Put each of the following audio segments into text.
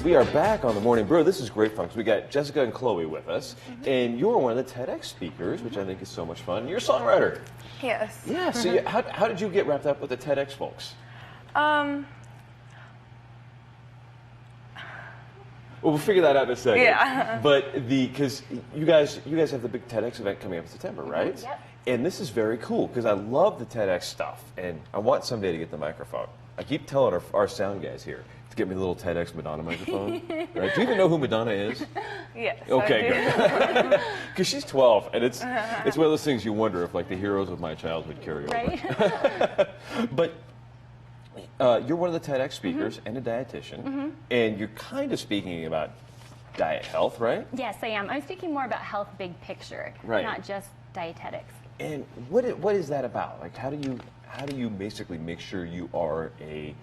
We are back on the Morning Brew. This is great fun because we got Jessica and Chloe with us, and you're one of the TEDx speakers, which I think is so much fun. You're a songwriter. Yes. Yeah. So how did you get wrapped up with the TEDx folks? Um. Well, we'll figure that out in a second. Yeah. But because you guys have the big TEDx event coming up in September, right? Yep. And this is very cool because I love the TEDx stuff, and I want someday to get the microphone. I keep telling our sound guys here to get me the little TEDx Madonna microphone. Right? Do you even know who Madonna is? Yes. Okay, good. Because she's 12, and it's one of those things you wonder if like the heroes of my childhood carry over. Right? But you're one of the TEDx speakers and a dietitian, and you're kind of speaking about diet health, right? Yes, I am. I'm speaking more about health big picture, Right. not just dietetics. And what is that about? Like, how do you basically make sure you are a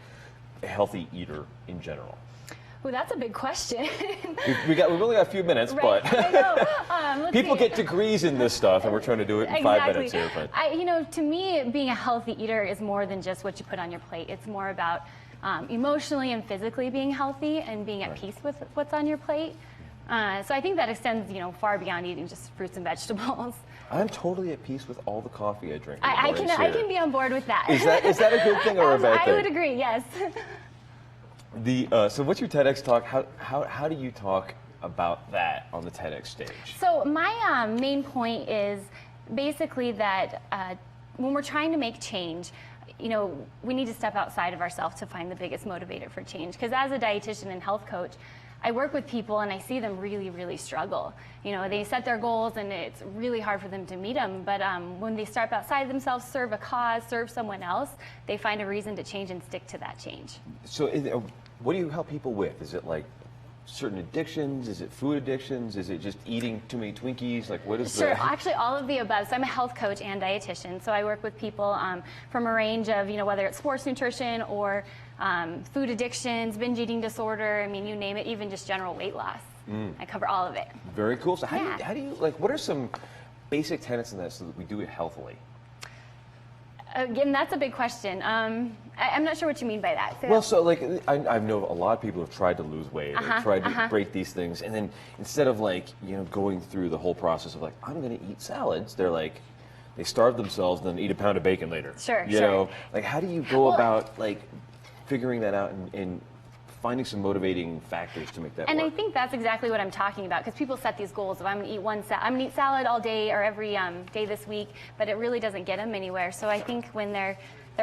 healthy eater in general? Well, that's a big question. We've only got a few minutes, Right. but I know. people get degrees in this stuff, and we're trying to do it in 5 minutes here. But To me, being a healthy eater is more than just what you put on your plate. It's more about emotionally and physically being healthy and being at peace with what's on your plate. So I think that extends, far beyond eating just fruits and vegetables. I'm totally at peace with all the coffee I drink. I can be on board with that. Is that a good thing or a bad thing? I would agree. Yes. So what's your TEDx talk? How do you talk about that on the TEDx stage? So my main point is basically that when we're trying to make change, we need to step outside of ourselves to find the biggest motivator for change. Because as a dietitian and health coach, I work with people and I see them really, really struggle. They set their goals and it's really hard for them to meet them. But when they step outside themselves, serve a cause, serve someone else, they find a reason to change and stick to that change. So what do you help people with? Is it like certain addictions? Is it food addictions? Is it just eating too many Twinkies? Like what is Sure, actually all of the above. So I'm a health coach and dietitian. So I work with people from a range of, whether it's sports nutrition or food addictions, binge eating disorder, you name it, even just general weight loss. I cover all of it. Very cool. So how do you what are some basic tenets in that so that we do it healthily? Again, that's a big question. I'm not sure what you mean by that. So I know a lot of people have tried to lose weight or tried to break these things, and then instead of going through the whole process of I'm going to eat salads, they're they starve themselves and then eat a pound of bacon later. Sure. How do you go about figuring that out and finding some motivating factors to make that work? And I think that's exactly what I'm talking about, because people set these goals of I'm going to eat salad all day or every day this week, but it really doesn't get them anywhere. So I think when they're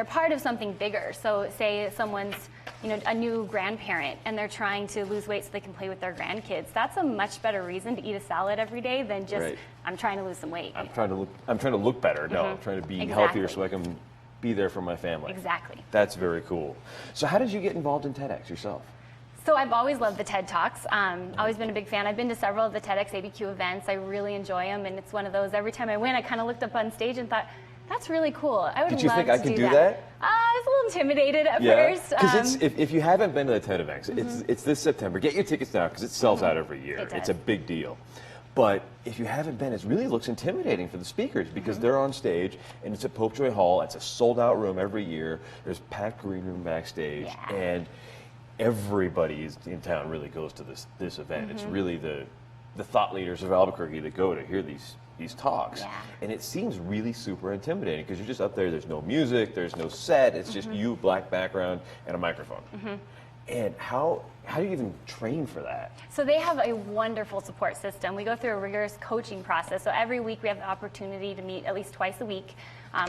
part of something bigger, so say someone's a new grandparent and they're trying to lose weight so they can play with their grandkids, that's a much better reason to eat a salad every day than just I'm trying to lose some weight. I'm trying to look better. No, I'm trying to be healthier so I can be there for my family. Exactly. That's very cool. So how did you get involved in TEDx yourself? So I've always loved the TED Talks. Always been a big fan. I've been to several of the TEDxABQ events. I really enjoy them, and it's one of those, every time I win, I kind of looked up on stage and thought, that's really cool. I would love to do that. Did you think I could do that? I was a little intimidated at first. Because if you haven't been to the TED events, it's this September. Get your tickets now because it sells out every year. It's a big deal. But if you haven't been, it really looks intimidating for the speakers because they're on stage and it's at Popejoy Hall. It's a sold-out room every year. There's packed green room backstage, and everybody in town really goes to this event. It's really the thought leaders of Albuquerque that go to hear these talks. And it seems really super intimidating because you're just up there. There's no music. There's no set. It's just you, black background, and a microphone. And how do you even train for that? So they have a wonderful support system. We go through a rigorous coaching process. So every week we have the opportunity to meet at least twice a week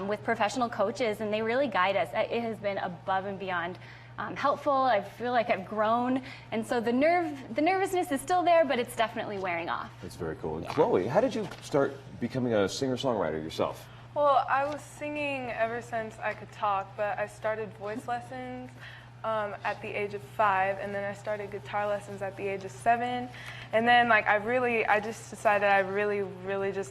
with professional coaches, and they really guide us. It has been above and beyond helpful. I feel like I've grown, and so the nervousness is still there, but it's definitely wearing off. That's very cool. And Chloe, how did you start becoming a singer-songwriter yourself? Well, I was singing ever since I could talk, but I started voice lessons at the age of 5, and then I started guitar lessons at the age of 7, and then I just decided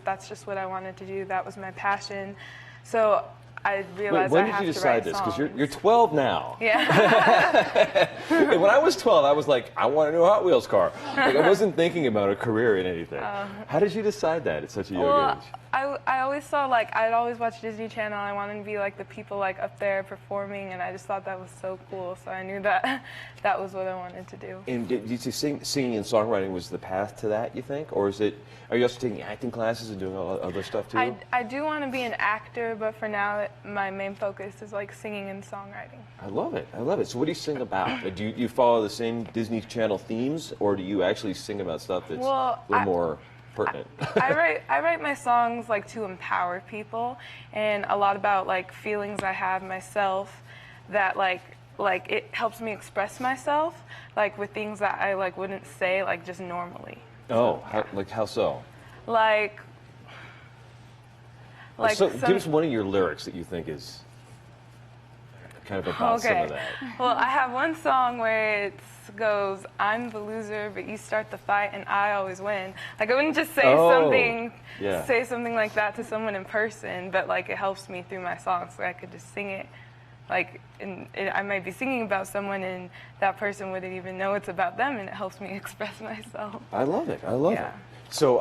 that's just what I wanted to do. That was my passion. So I realized when I did have you to write decide this? Because songs. you're 12 now. Yeah. And when I was 12, I was like, I want a new Hot Wheels car. Like, I wasn't thinking about a career in anything. How did you decide that at such a young Well, age? I always saw, like, I'd always watch Disney Channel. I wanted to be like the people like up there performing, and I just thought that was so cool. So I knew that that was what I wanted to do. And did you singing and songwriting was the path to that, you think? Or are you also taking acting classes and doing all other stuff too? I do want to be an actor, but for now, my main focus is like singing and songwriting. I love it. I love it. So what do you sing about? Do you follow the same Disney Channel themes, or do you actually sing about stuff that's a little more pertinent? I write my songs like to empower people, and a lot about like feelings I have myself that like it helps me express myself like with things that I like wouldn't say like just normally. Oh, how so? Like So give us one of your lyrics that you think is kind of about some of that. Well, I have one song where it goes, "I'm the loser, but you start the fight, and I always win." Like I wouldn't just say something like that to someone in person, but like it helps me through my songs, so I could just sing it. Like, I might be singing about someone, and that person wouldn't even know it's about them, and it helps me express myself. I love it. I love it. So,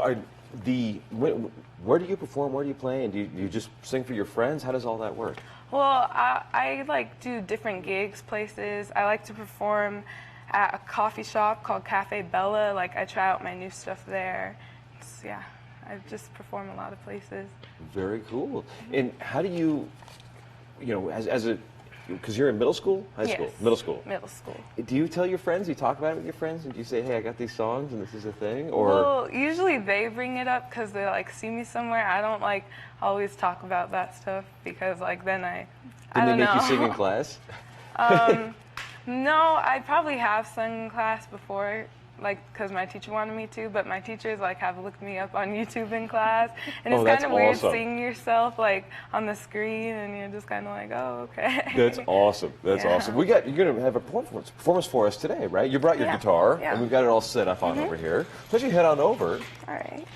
where do you perform? Where do you play? And do you just sing for your friends? How does all that work? Well, I like do different gigs, places. I like to perform at a coffee shop called Cafe Bella. Like, I try out my new stuff there. I just perform a lot of places. Very cool. And how do you because you're in middle school, high school, middle school. Middle school. Do you tell your friends? Do you talk about it with your friends? And do you say, "Hey, I got these songs, and this is a thing"? Or well, usually they bring it up because they like see me somewhere. I don't like always talk about that stuff because like then I don't know. Did they make you sing in class? No, I probably have sung in class before, like because my teacher wanted me to. But my teachers like have looked me up on YouTube in class, and it's kind of weird seeing yourself like on the screen, and you're just kind of like, oh, okay. That's awesome. That's awesome. You're gonna have a performance for us today, right? You brought your guitar, and we've got it all set up on over here. So you head on over. All right.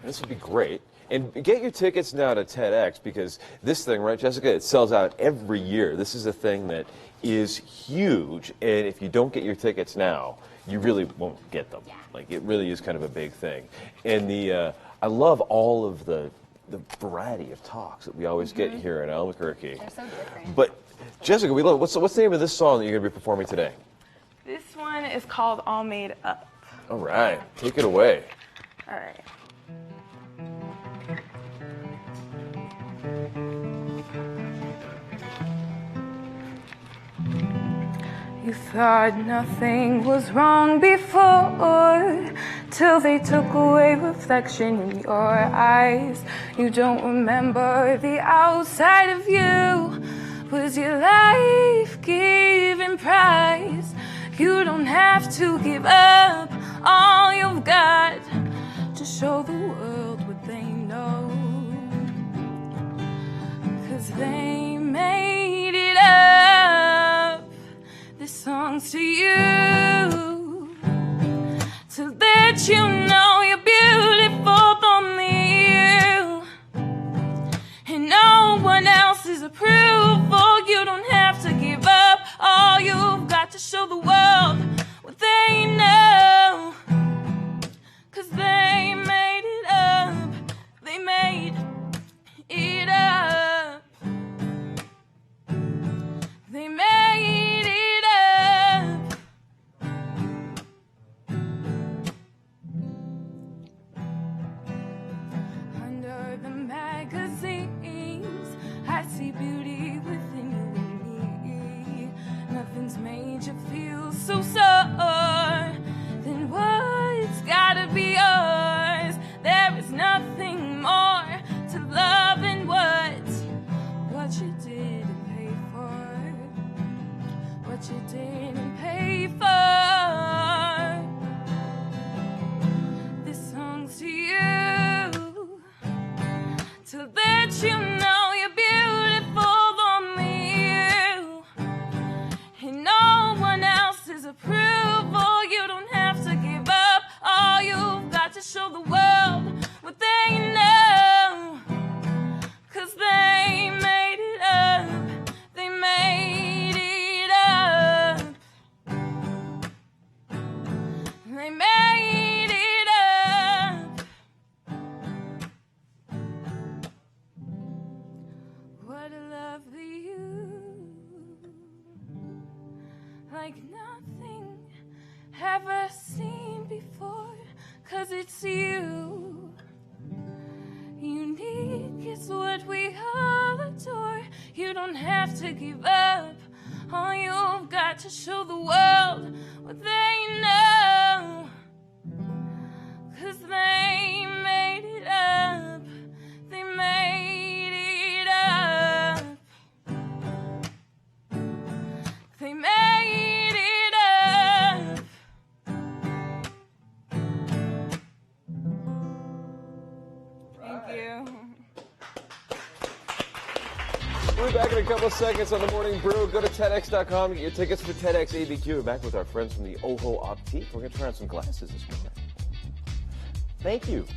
This would be great. And get your tickets now to TEDx, because this thing, right, Jessica, it sells out every year. This is a thing that is huge, and if you don't get your tickets now, you really won't get them. Like, it really is kind of a big thing. And I love all of the variety of talks that we always get here in Albuquerque. They're so different. But Jessica, we love what's the name of this song that you're going to be performing today? This one is called All Made Up. All right, take it away. All right. You thought nothing was wrong before, till they took away reflection in your eyes. You don't remember the outside of you was your life-giving prize. You don't have to give up all you've got to show the world what they know, 'cause they made it up. This song's to you, to let you know you're beautiful, only you, and no one else's approval. You don't have to give up all you've got to show the world what they know, 'cause they made it up. They made it up. They made it up. Under the magazines, I see beauty within you and me. Nothing's made you feel so sore than what's gotta be yours. There is nothing more to love than what you didn't pay for. What you didn't pay for. This song's to you, to let you know you're beautiful, only you, and no one else's approval. You don't have to give up all you've got to show the world what they know, 'cause they what a lovely you, like nothing ever seen before, 'cause it's you. Unique is what we all adore. You don't have to give up. All you've got to show the world what they know, 'cause they made it up. They made it up. They made it up. Thank you. We'll be back in a couple of seconds on the Morning Brew. Go to TEDx.com and get your tickets for TEDxABQ. We're back with our friends from the Oho Optique. We're going to try on some glasses this morning. Thank you.